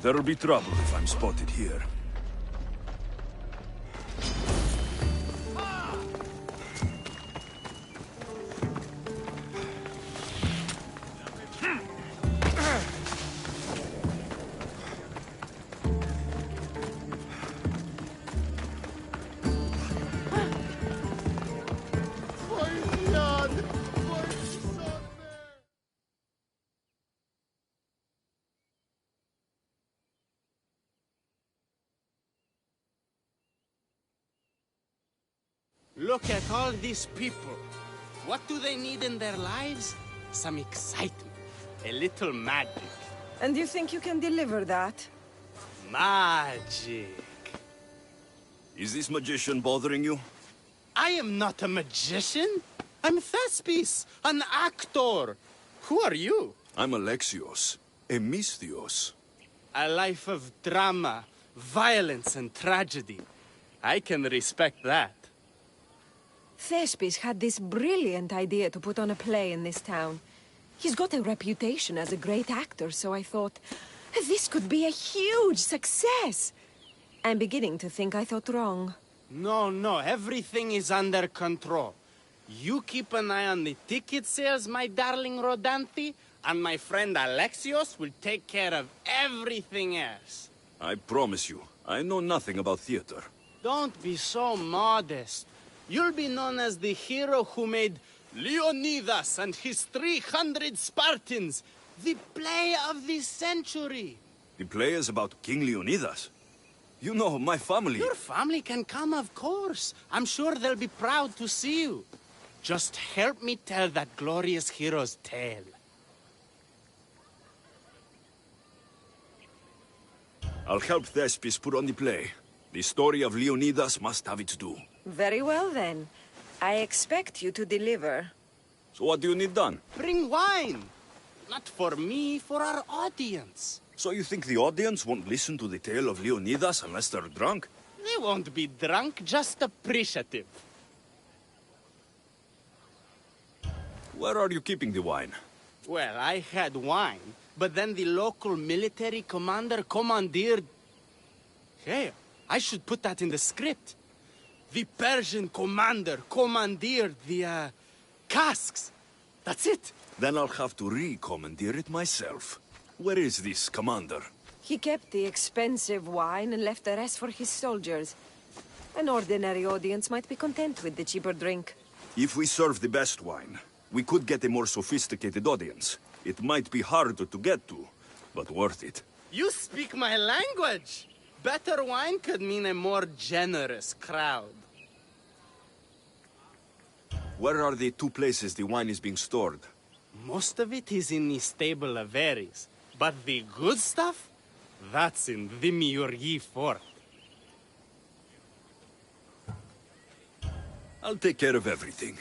There'll be trouble if I'm spotted here. Look at all these people. What do they need in their lives? Some excitement. A little magic. And you think you can deliver that? Magic. Is this magician bothering you? I am not a magician. I'm Thespis, an actor. Who are you? I'm Alexios, a Misthios. A life of drama, violence, and tragedy. I can respect that. Thespis had this brilliant idea to put on a play in this town. He's got a reputation as a great actor, so I thought, this could be a huge success. I'm beginning to think I thought wrong. No, everything is under control. You keep an eye on the ticket sales, my darling Rodanti, and my friend Alexios will take care of everything else. I promise you, I know nothing about theater. Don't be so modest. You'll be known as the hero who made Leonidas and his 300 Spartans, the play of the century. The play is about King Leonidas. You know, my family... Your family can come, of course. I'm sure they'll be proud to see you. Just help me tell that glorious hero's tale. I'll help Thespis put on the play. The story of Leonidas must have its due. Very well, then. I expect you to deliver. So what do you need done? Bring wine. Not for me, for our audience. So you think the audience won't listen to the tale of Leonidas unless they're drunk? They won't be drunk, just appreciative. Where are you keeping the wine? Well, I had wine, but then the local military commander commandeered... Hey, I should put that in the script. The Persian commander commandeered the, casks. That's it. Then I'll have to re-commandeer it myself. Where is this commander? He kept the expensive wine and left the rest for his soldiers. An ordinary audience might be content with the cheaper drink. If we serve the best wine, we could get a more sophisticated audience. It might be harder to get to, but worth it. You speak my language! Better wine could mean a more generous crowd. Where are the two places the wine is being stored? Most of it is in the stable of Ares, but the good stuff? That's in Demiurgi Fort. I'll take care of everything.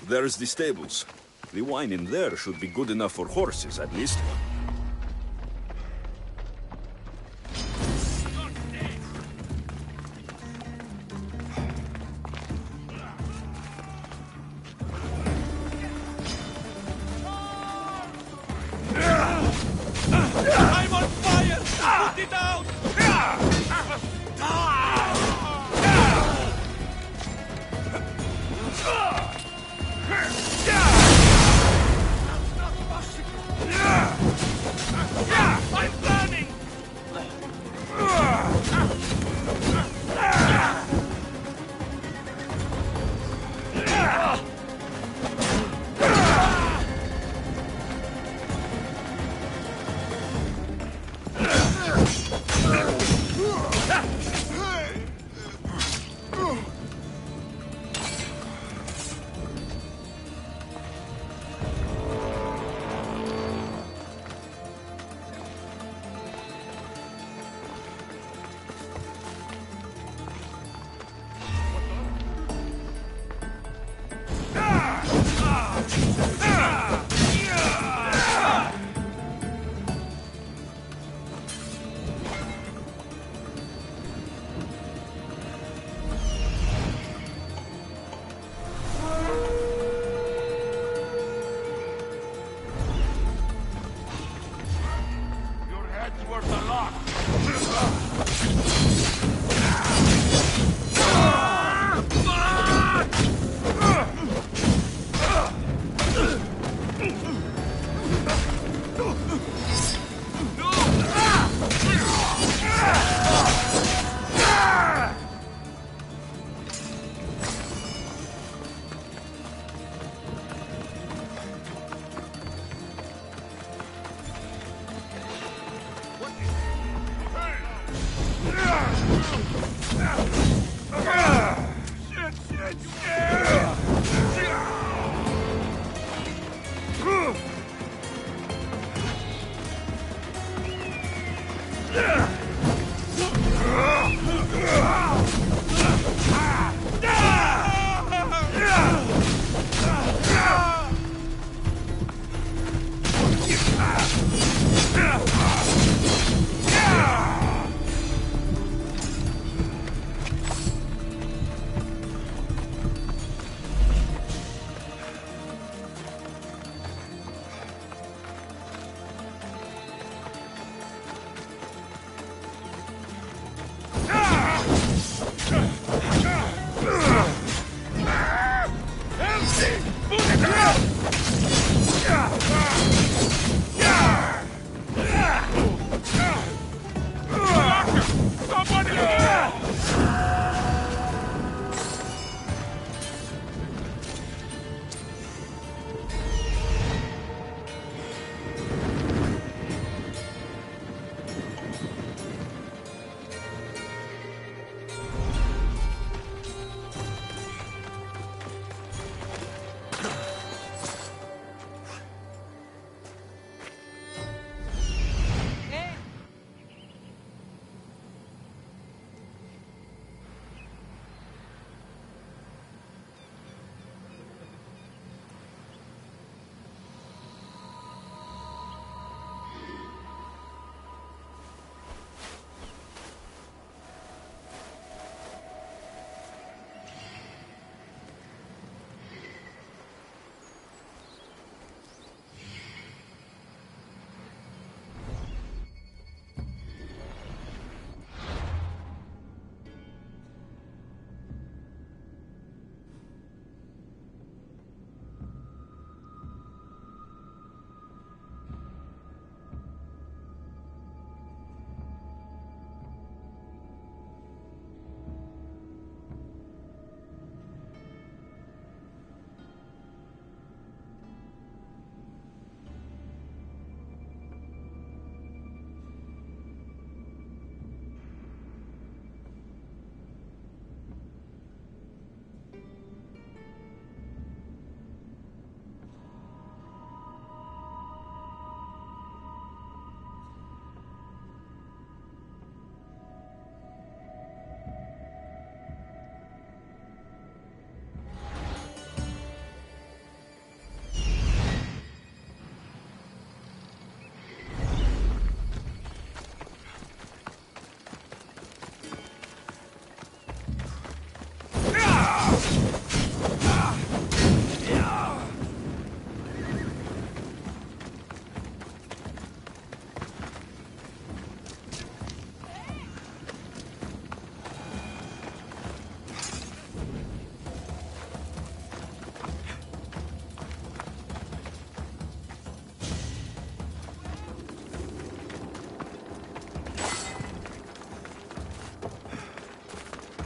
There's the stables. The wine in there should be good enough for horses, at least. I'm on fire! Put it out!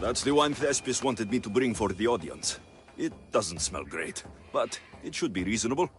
That's the wine Thespis wanted me to bring for the audience. It doesn't smell great, but it should be reasonable.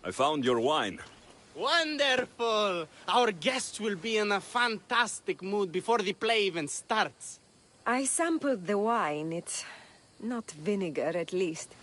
I found your wine. Wonderful! Our guests will be in a fantastic mood before the play even starts. I sampled the wine. It's not vinegar, at least.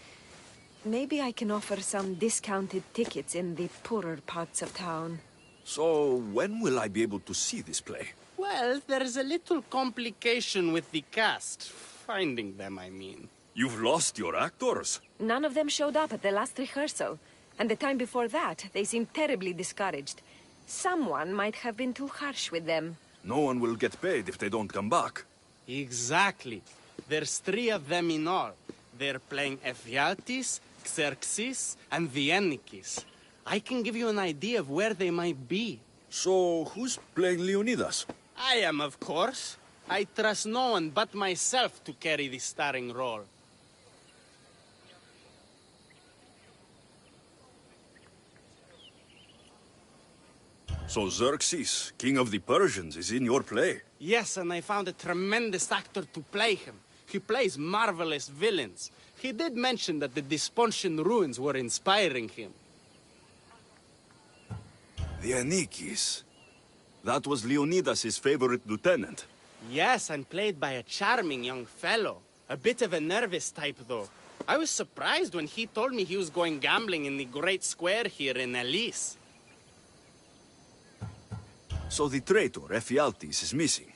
Maybe I can offer some discounted tickets in the poorer parts of town. So, when will I be able to see this play? Well, there's a little complication with the cast. Finding them, I mean. You've lost your actors? None of them showed up at the last rehearsal. And the time before that, they seemed terribly discouraged. Someone might have been too harsh with them. No one will get paid if they don't come back. Exactly. There's 3 of them in all. They're playing Ephialtes, Xerxes, and the Ennikis. I can give you an idea of where they might be. So, who's playing Leonidas? I am, of course. I trust no one but myself to carry the starring role. So Xerxes, king of the Persians, is in your play? Yes, and I found a tremendous actor to play him. He plays marvelous villains. He did mention that the Despontian ruins were inspiring him. The Ennikis. That was Leonidas' favorite lieutenant. Yes, and played by a charming young fellow. A bit of a nervous type, though. I was surprised when he told me he was going gambling in the Great Square here in Elise. So the traitor, Ephialtes, is missing.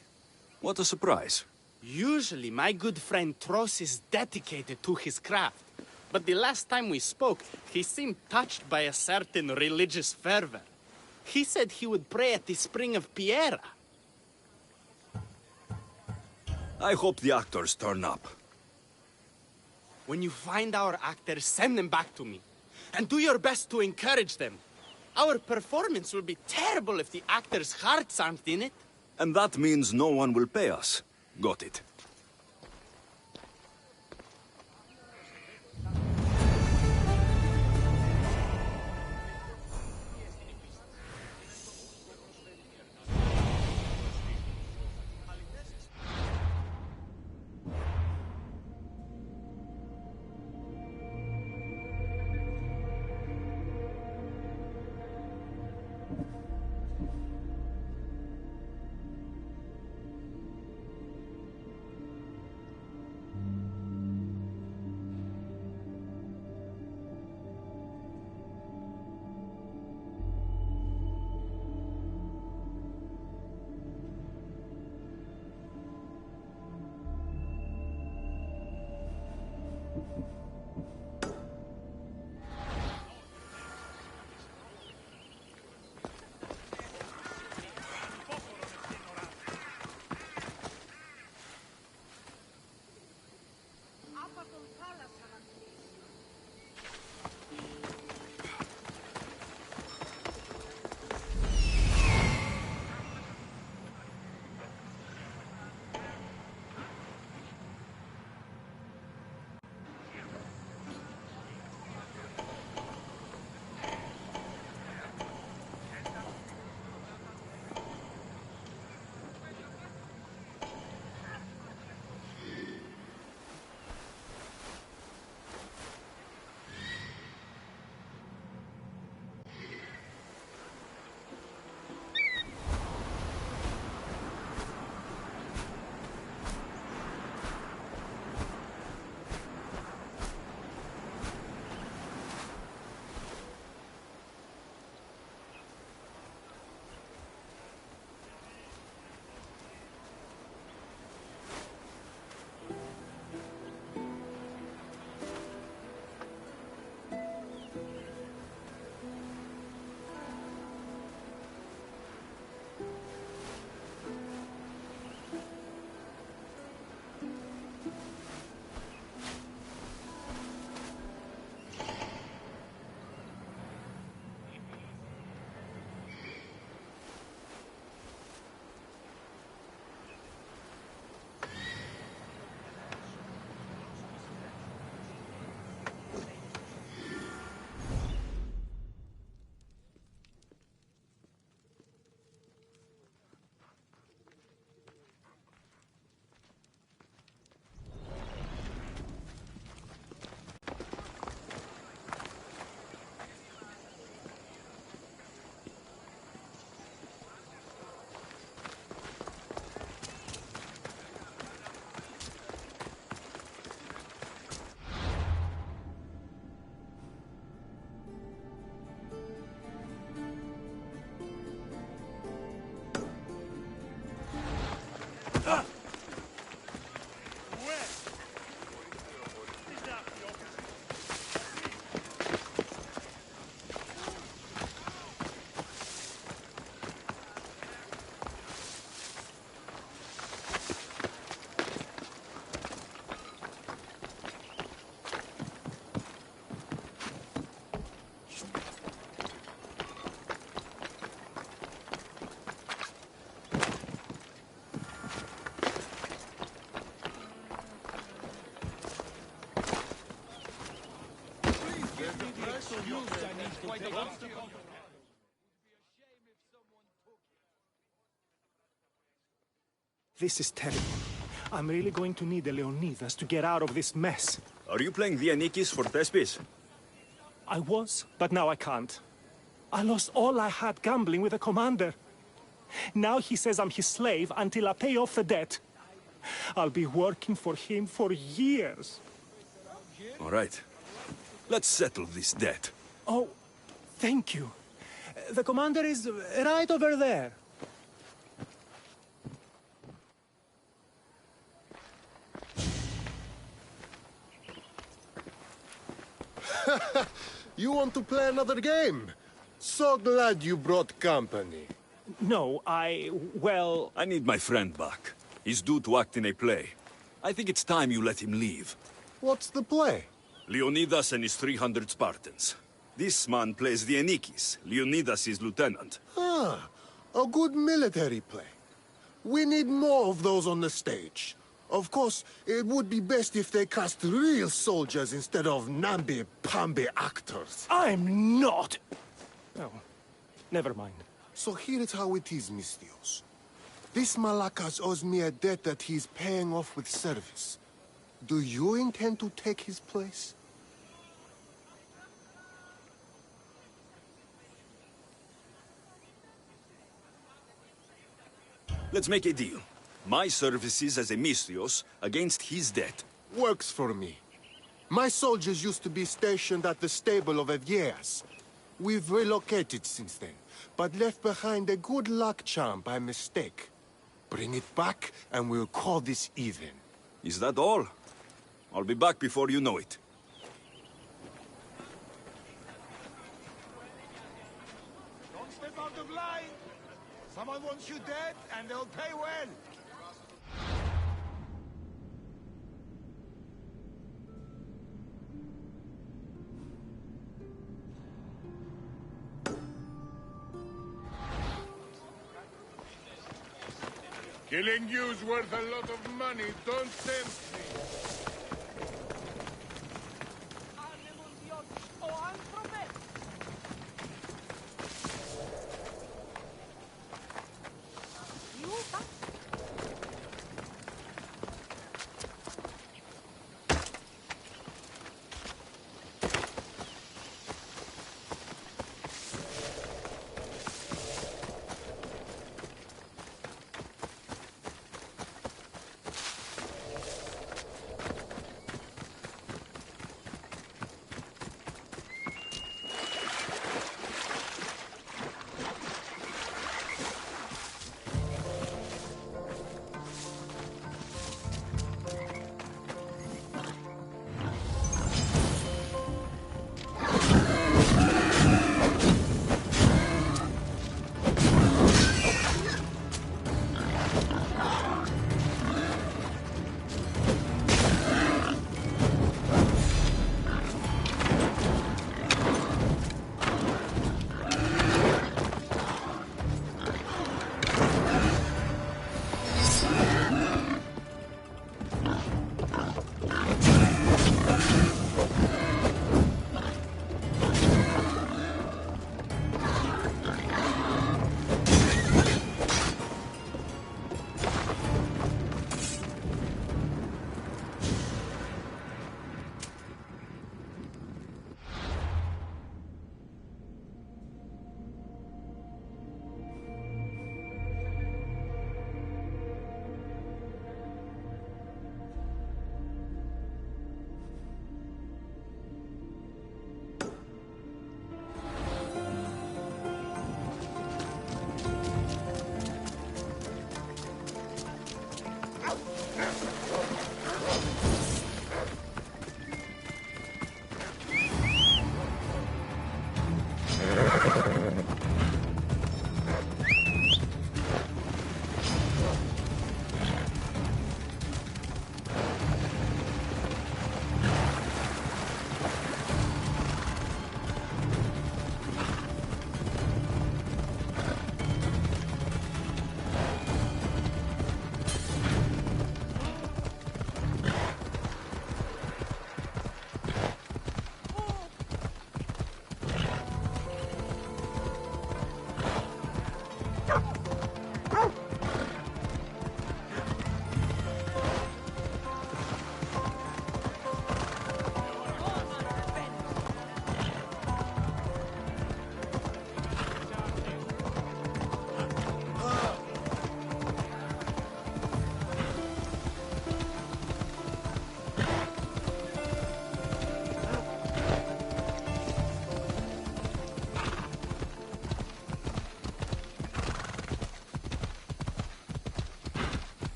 What a surprise. Usually, my good friend Tros is dedicated to his craft. But the last time we spoke, he seemed touched by a certain religious fervor. He said he would pray at the spring of Piera. I hope the actors turn up. When you find our actors, send them back to me. And do your best to encourage them. Our performance will be terrible if the actors' hearts aren't in it. And that means no one will pay us. Got it. This is terrible. I'm really going to need the Leonidas to get out of this mess. Are you playing Vianikis for Thespis? I was, but now I can't. I lost all I had gambling with the commander. Now he says I'm his slave until I pay off the debt. I'll be working for him for years. All right. Let's settle this debt. Oh, thank you. The commander is right over there. You want to play another game? So glad you brought company. No, well... I need my friend back. He's due to act in a play. I think it's time you let him leave. What's the play? Leonidas and his 300 Spartans. This man plays Vianikis. Leonidas is lieutenant. Ah, a good military play. We need more of those on the stage. Of course, it would be best if they cast real soldiers instead of namby-pamby actors. I'm not! Oh, never mind. So here is how it is, Misthios. This Malakas owes me a debt that he's paying off with service. Do you intend to take his place? Let's make a deal. My services as a Misthios against his debt. Works for me. My soldiers used to be stationed at the stable of Evieas. We've relocated since then, but left behind a good luck charm by mistake. Bring it back, and we'll call this even. Is that all? I'll be back before you know it. Don't step out of line! Someone wants you dead, and they'll pay well! Killing you's worth a lot of money, don't tempt me!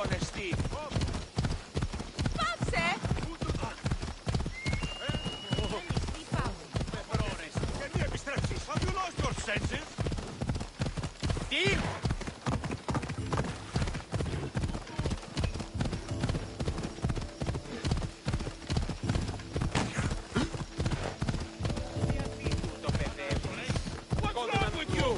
πονεστεί. Πάψε! Και μη επιστρέψεις. Have you lost your senses? Τι! What's wrong with you?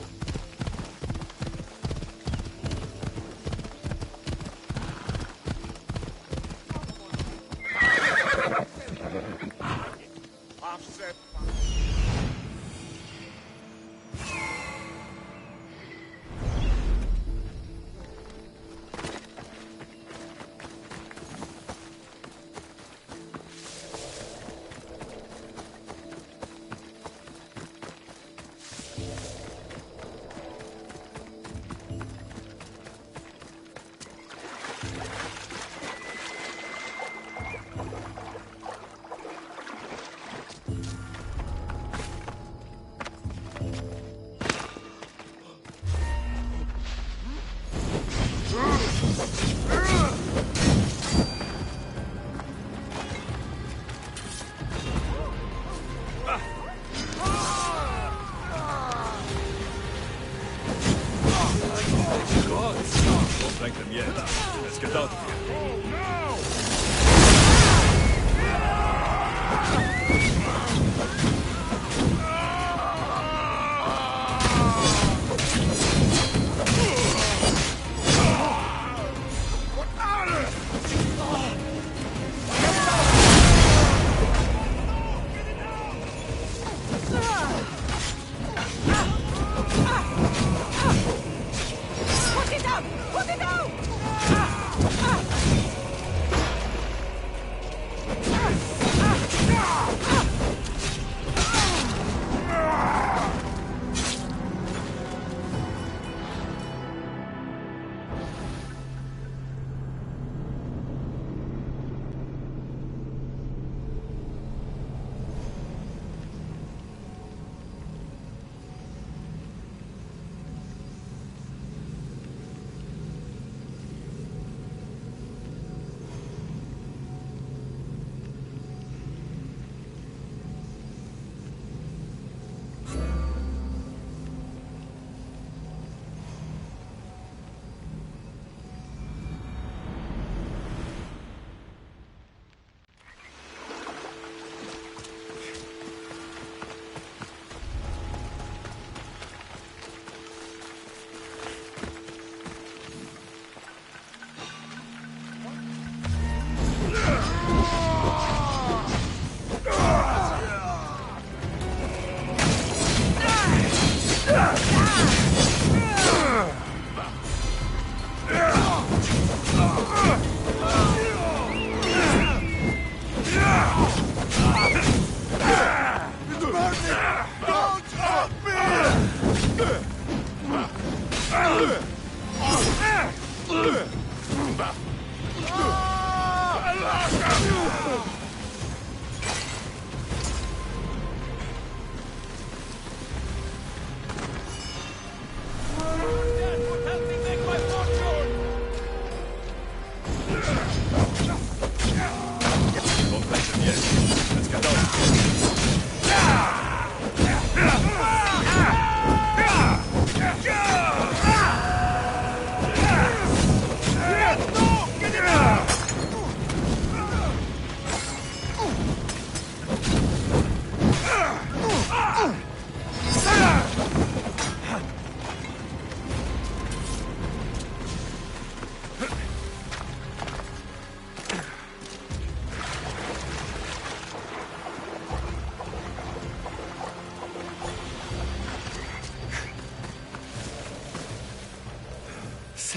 Πάψε. Don't thank them yet. Let's get out of here. Put it down! Put it down!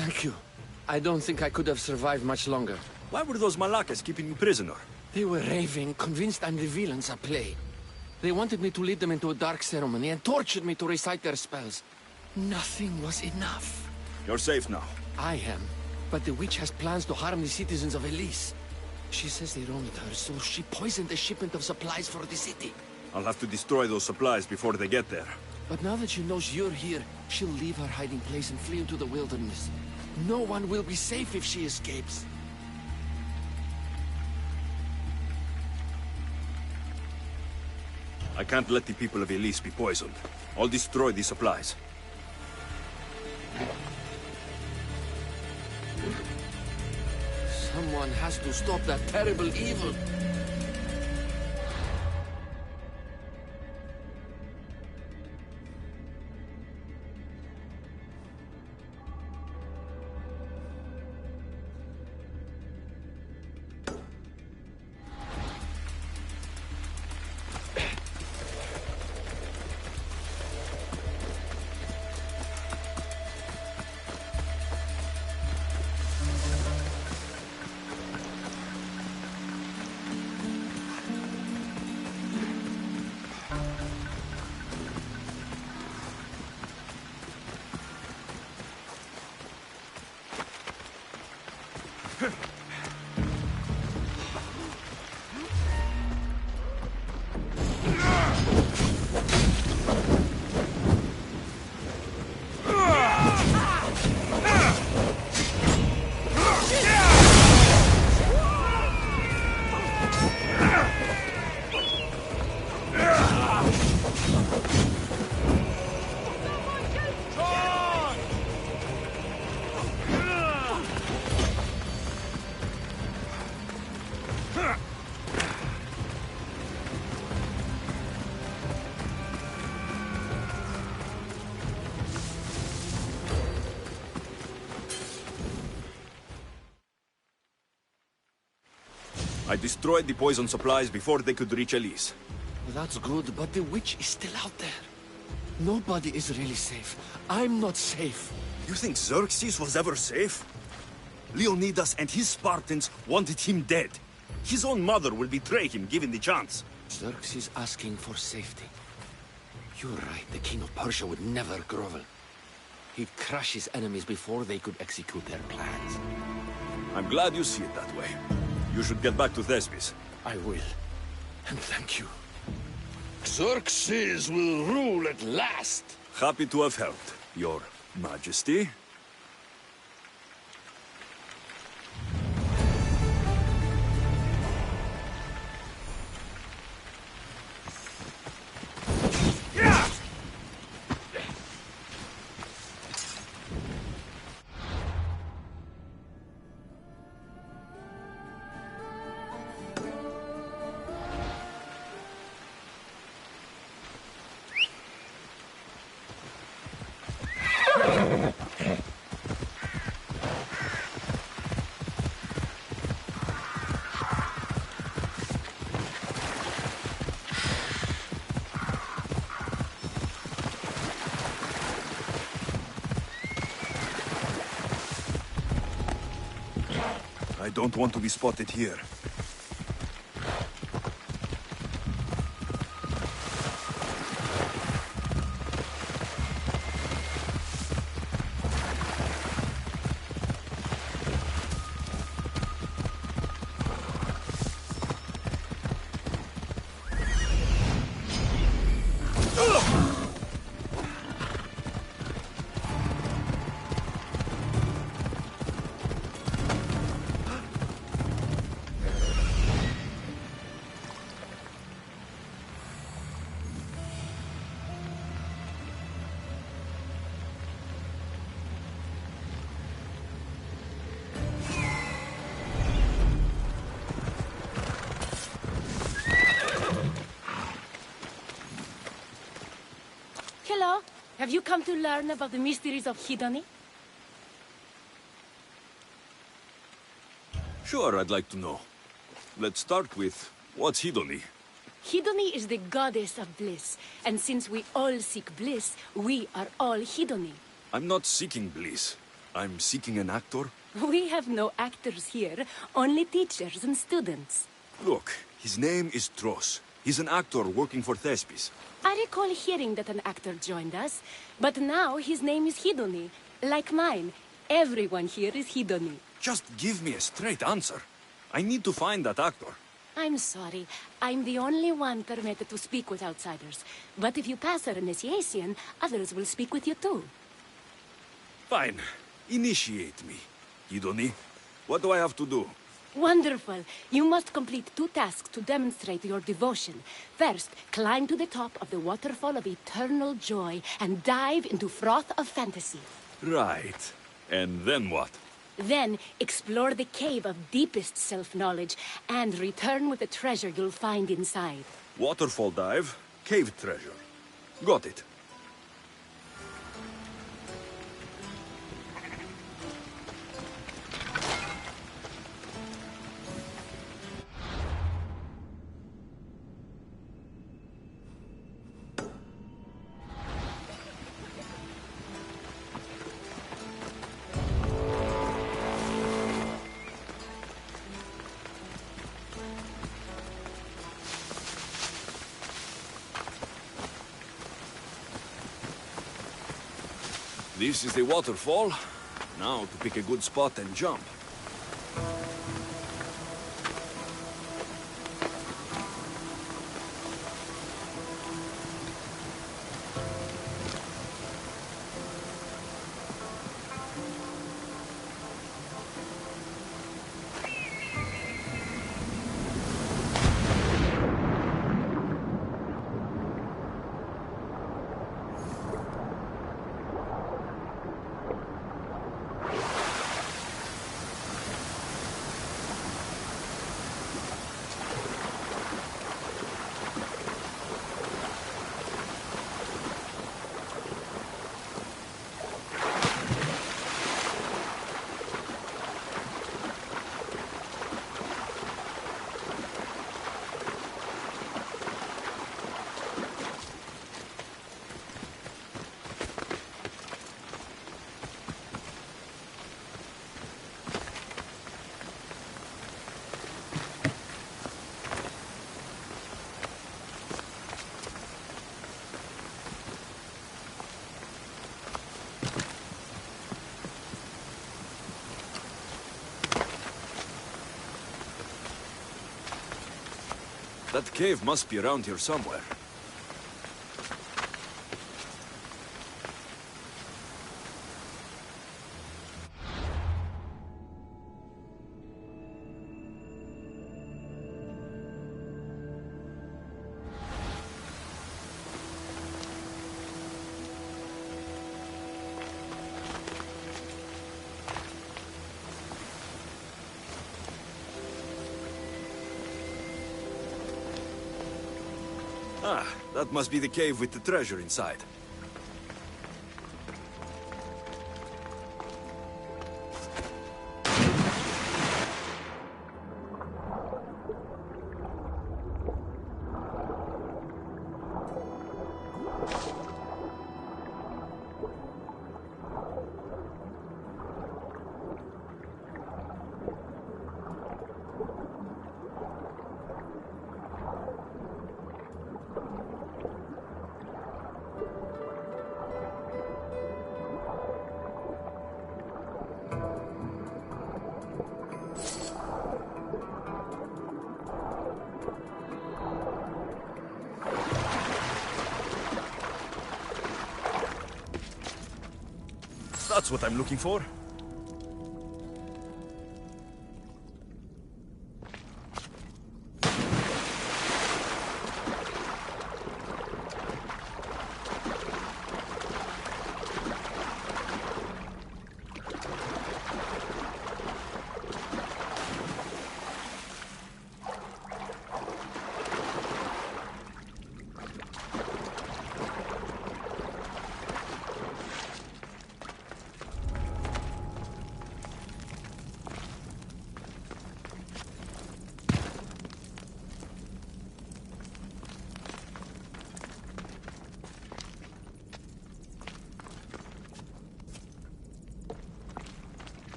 Thank you. I don't think I could have survived much longer. Why were those Malakas keeping you prisoner? They were raving, convinced I'm the villains at play. They wanted me to lead them into a dark ceremony and tortured me to recite their spells. Nothing was enough. You're safe now. I am. But the witch has plans to harm the citizens of Elise. She says they wronged her, so she poisoned the shipment of supplies for the city. I'll have to destroy those supplies before they get there. But now that she knows you're here, she'll leave her hiding place and flee into the wilderness. No one will be safe if she escapes. I can't let the people of Elise be poisoned. I'll destroy the supplies. Someone has to stop that terrible evil. I destroyed the poison supplies before they could reach Elise. That's good, but the witch is still out there. Nobody is really safe. I'm not safe. You think Xerxes was ever safe? Leonidas and his Spartans wanted him dead. His own mother will betray him given the chance. Xerxes asking for safety. You're right, the king of Persia would never grovel. He'd crush his enemies before they could execute their plans. I'm glad you see it that way. You should get back to Thespis. I will. And thank you. Xerxes will rule at last. Happy to have helped, Your Majesty. I don't want to be spotted here. Hello. Have you come to learn about the mysteries of Hedony? Sure, I'd like to know. Let's start with, what's Hedony? Hedony is the goddess of bliss, and since we all seek bliss, we are all Hedony. I'm not seeking bliss. I'm seeking an actor. We have no actors here, only teachers and students. Look, his name is Tros. He's an actor working for Thespis. I recall hearing that an actor joined us, but now his name is Hedony. Like mine, everyone here is Hedony. Just give me a straight answer. I need to find that actor. I'm sorry. I'm the only one permitted to speak with outsiders. But if you pass our initiation, others will speak with you too. Fine. Initiate me. Hidoni, what do I have to do? Wonderful. You must complete 2 tasks to demonstrate your devotion. First, climb to the top of the waterfall of eternal joy and dive into froth of fantasy. Right. And then what? Then, explore the cave of deepest self-knowledge and return with the treasure you'll find inside. Waterfall dive, cave treasure. Got it. This is the waterfall. Now to pick a good spot and jump. That cave must be around here somewhere. Ah, that must be the cave with the treasure inside. That's what I'm looking for.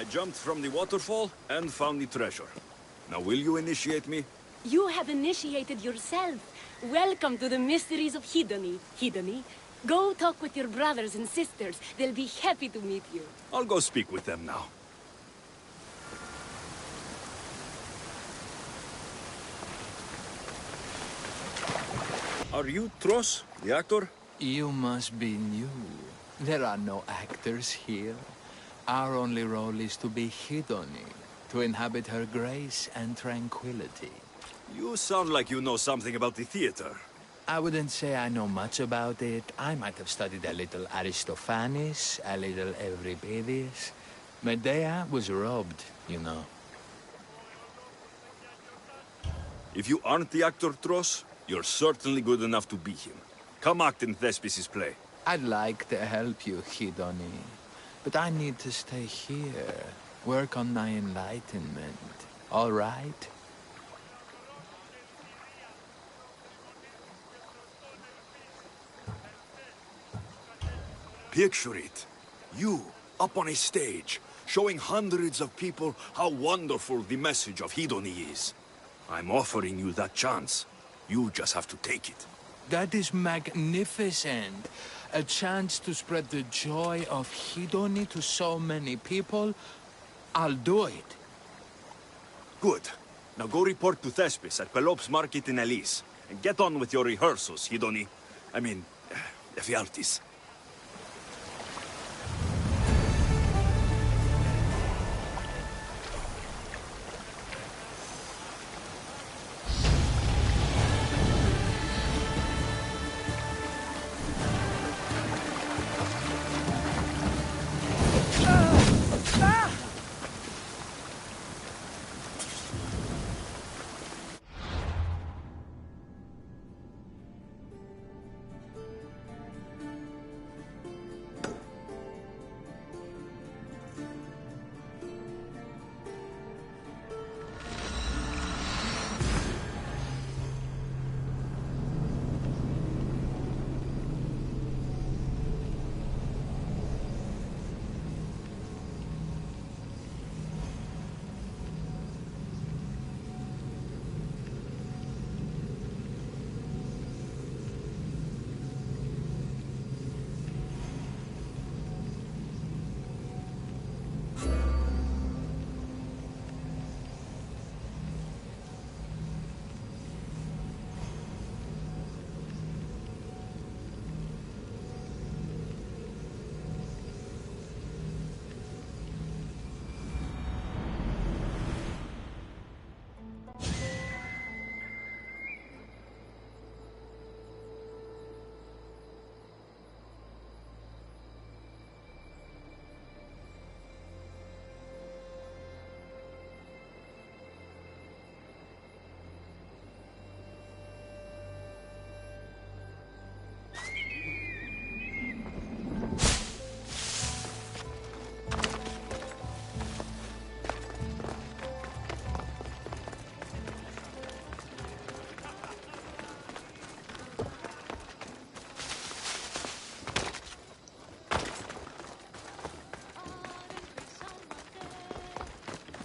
I jumped from the waterfall and found the treasure. Now will you initiate me? You have initiated yourself. Welcome to the mysteries of Hedony. Hedony, go talk with your brothers and sisters. They'll be happy to meet you. I'll go speak with them now. Are you Tros, the actor? You must be new. There are no actors here. Our only role is to be Hedony, to inhabit her grace and tranquility. You sound like you know something about the theater. I wouldn't say I know much about it. I might have studied a little Aristophanes, a little Euripides. Medea was robbed, you know. If you aren't the actor Tros, you're certainly good enough to be him. Come act in Thespis' play. I'd like to help you, Hedony. But I need to stay here, work on my enlightenment. All right? Picture it. You, up on a stage, showing hundreds of people how wonderful the message of Hedony is. I'm offering you that chance. You just have to take it. That is magnificent. A chance to spread the joy of Hedony to so many people. I'll do it. Good. Now go report to Thespis at Pelops Market in Elise. And get on with your rehearsals, Hedony. I mean, Ephialtes.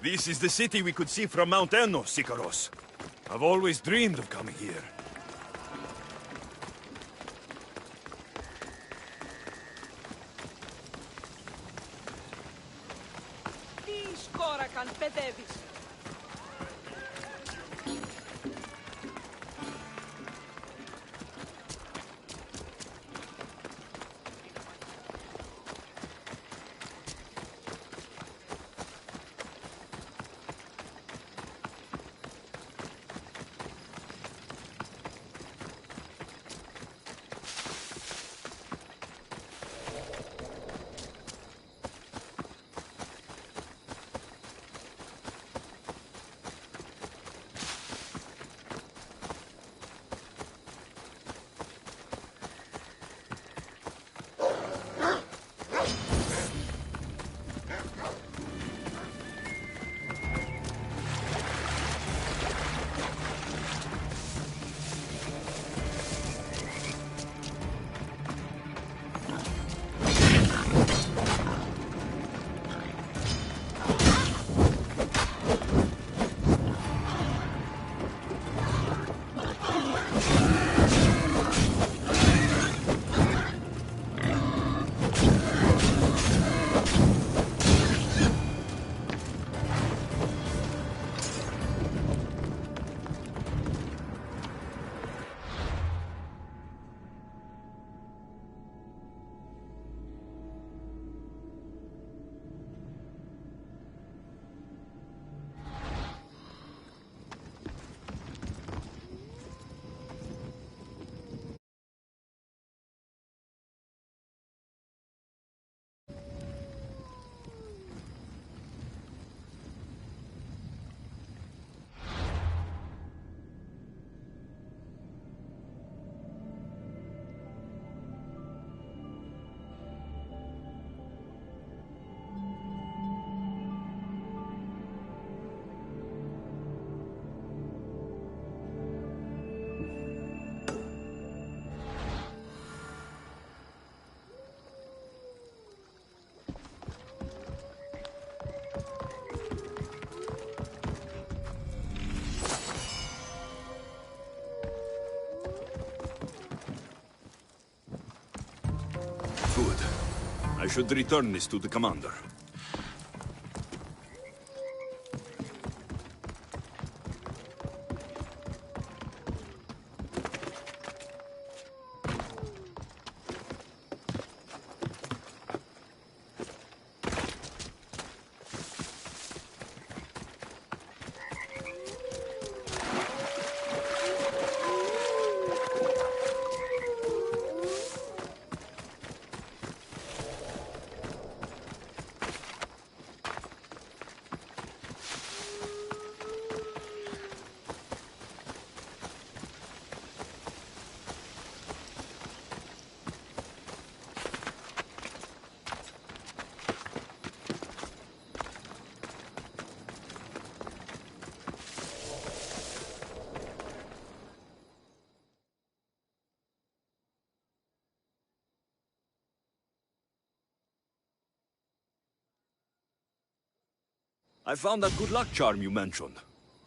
This is the city we could see from Mount Enno, Sikaros. I've always dreamed of coming here. should return this to the commander. I found that good luck charm you mentioned.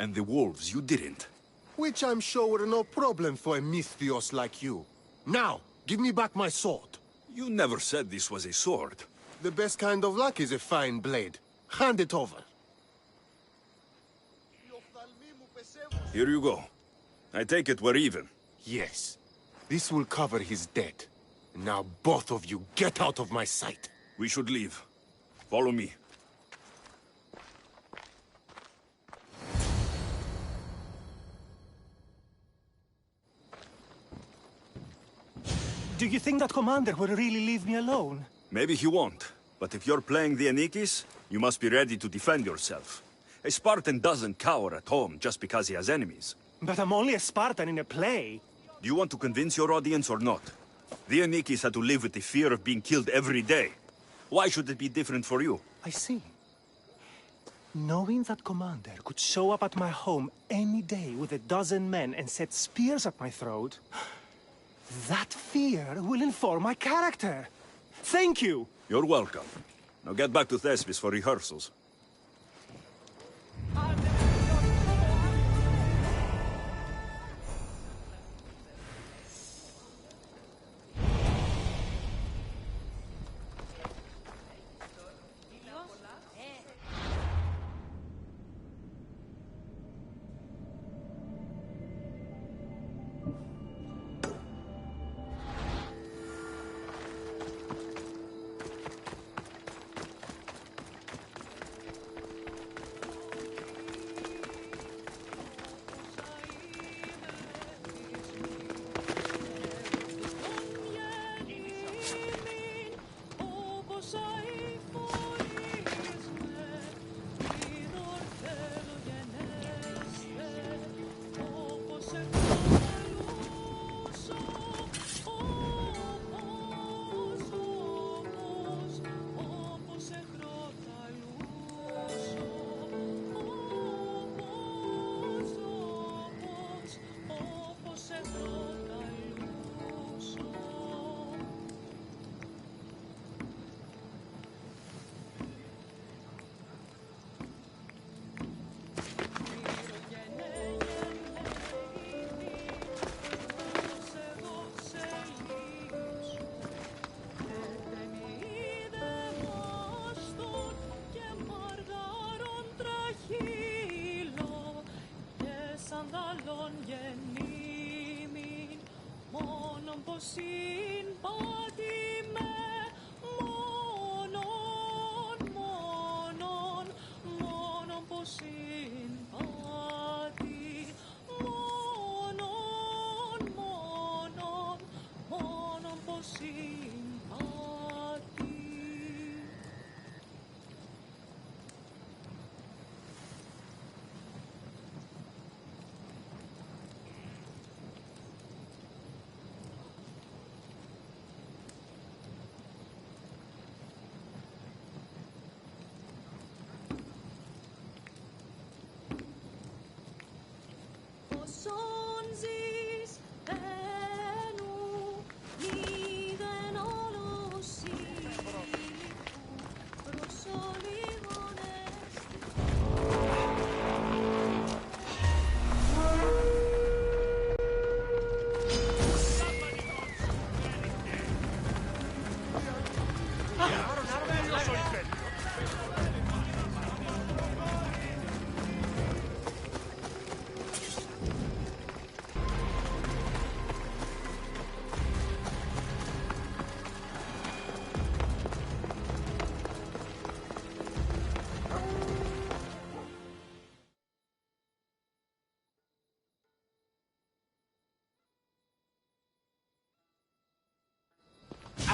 And the wolves, you didn't. Which I'm sure were no problem for a Misthios like you. Now, give me back my sword. You never said this was a sword. The best kind of luck is a fine blade. Hand it over. Here you go. I take it we're even. Yes. This will cover his debt. Now both of you get out of my sight. We should leave. Follow me. Do you think that commander will really leave me alone? Maybe he won't. But if you're playing the Anikis, you must be ready to defend yourself. A Spartan doesn't cower at home just because he has enemies. But I'm only a Spartan in a play. Do you want to convince your audience or not? The Anikis had to live with the fear of being killed every day. Why should it be different for you? I see. Knowing that commander could show up at my home any day with 12 men and set spears at my throat, that fear will inform my character. Thank you! You're welcome. Now get back to Thespis for rehearsals.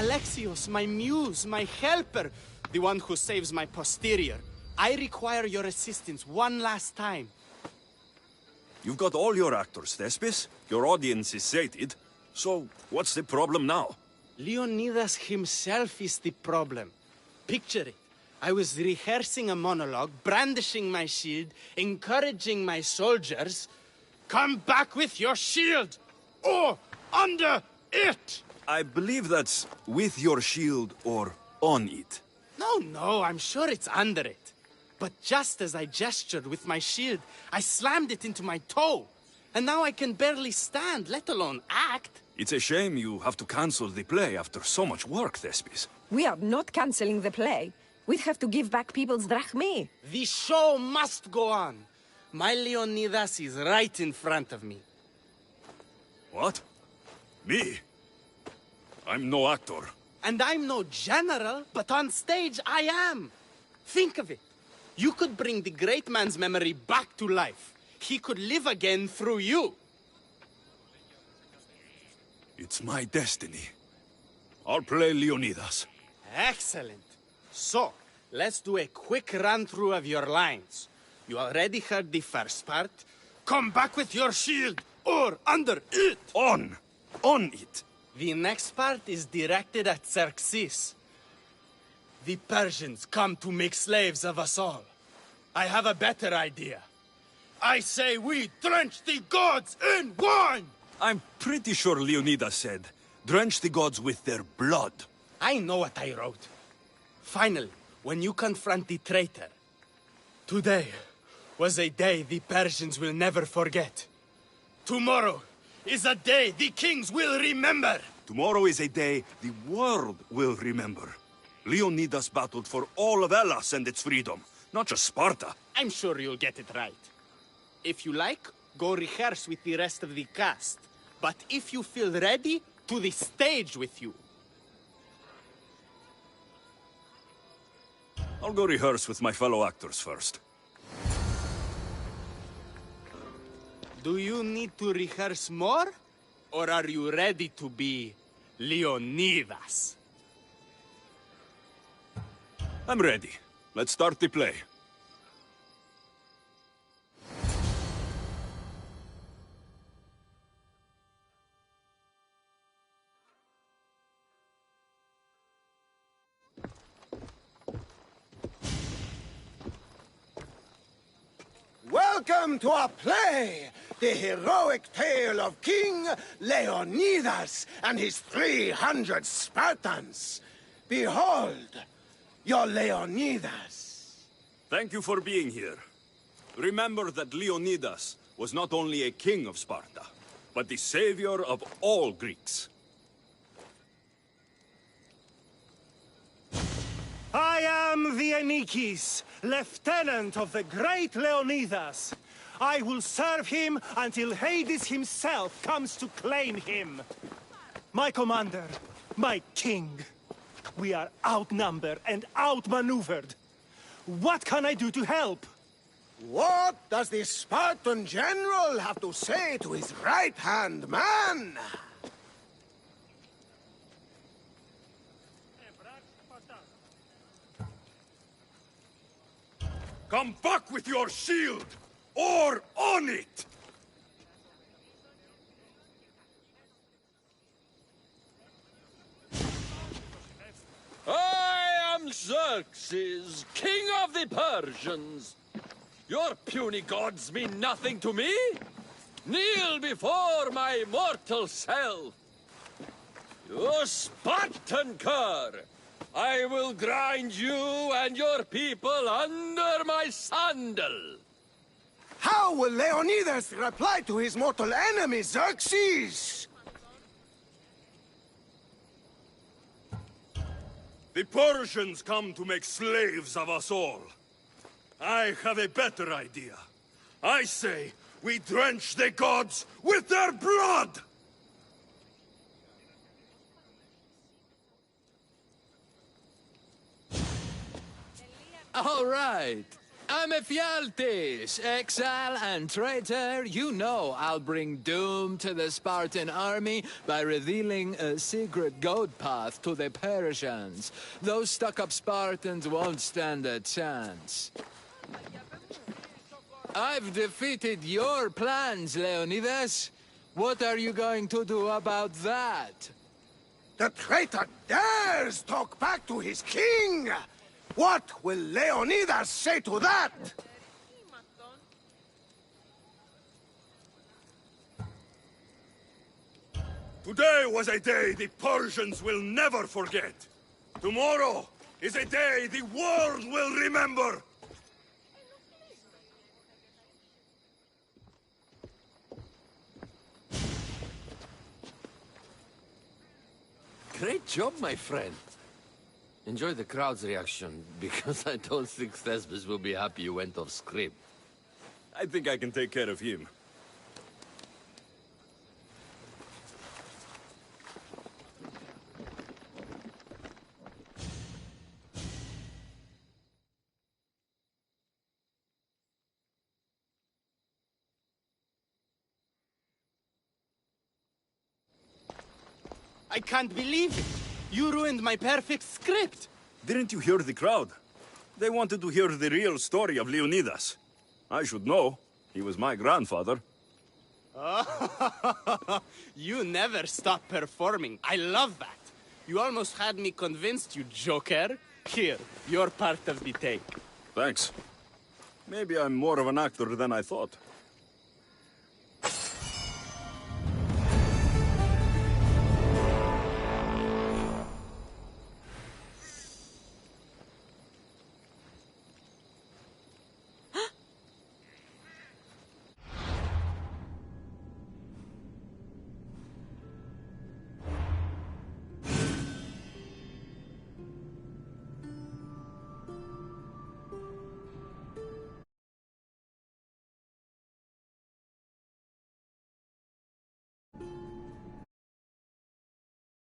Alexios, my muse, my helper, the one who saves my posterior. I require your assistance one last time. You've got all your actors, Thespis. Your audience is sated. So, what's the problem now? Leonidas himself is the problem. Picture it. I was rehearsing a monologue, brandishing my shield, encouraging my soldiers. Come back with your shield! Or under it! I believe that's with your shield or on it. No, I'm sure it's under it. But just as I gestured with my shield, I slammed it into my toe. And now I can barely stand, let alone act. It's a shame you have to cancel the play after so much work, Thespis. We are not cancelling the play. We'd have to give back people's drachmae. The show must go on. My Leonidas is right in front of me. What? Me? I'm no actor. And I'm no general, but on stage I am. Think of it. You could bring the great man's memory back to life. He could live again through you. It's my destiny. I'll play Leonidas. Excellent. So, let's do a quick run-through of your lines. You already heard the first part. Come back with your shield, or under it! On it! The next part is directed at Xerxes. The Persians come to make slaves of us all. I have a better idea. I say we drench the gods in wine! I'm pretty sure Leonidas said, drench the gods with their blood. I know what I wrote. Finally, when you confront the traitor, today was a day the Persians will never forget. Tomorrow is a day the kings will remember. Tomorrow is a day the world will remember. Leonidas battled for all of Hellas and its freedom, not just Sparta. I'm sure you'll get it right. If you like, go rehearse with the rest of the cast. But if you feel ready, to the stage with you. I'll go rehearse with my fellow actors first. Do you need to rehearse more? Or are you ready to be Leonidas? I'm ready. Let's start the play. Welcome to our play, the heroic tale of King Leonidas and his 300 Spartans. Behold, your Leonidas. Thank you for being here. Remember that Leonidas was not only a king of Sparta, but the savior of all Greeks. I am the Anikis, lieutenant of the great Leonidas. I will serve him until Hades himself comes to claim him. My commander, my king, we are outnumbered and outmaneuvered. What can I do to help? What does the Spartan general have to say to his right-hand man? Come back with your shield, or on it! I am Xerxes, king of the Persians. Your puny gods mean nothing to me. Kneel before my mortal self. You Spartan cur! I will grind you and your people under my sandal. How will Leonidas reply to his mortal enemy, Xerxes? The Persians come to make slaves of us all. I have a better idea. I say we drench the gods with their blood! All right. I'm Ephialtes, exile and traitor. You know I'll bring doom to the Spartan army by revealing a secret goat path to the Persians. Those stuck-up Spartans won't stand a chance. I've defeated your plans, Leonidas. What are you going to do about that? The traitor dares talk back to his king! What will Leonidas say to that? Today was a day the Persians will never forget. Tomorrow is a day the world will remember. Great job, my friend. Enjoy the crowd's reaction, because I don't think Thesbis will be happy you went off script. I think I can take care of him. I can't believe it! You ruined my perfect script! Didn't you hear the crowd? They wanted to hear the real story of Leonidas. I should know. He was my grandfather. You never stop performing. I love that. You almost had me convinced, you joker. Here, your part of the take. Thanks. Maybe I'm more of an actor than I thought.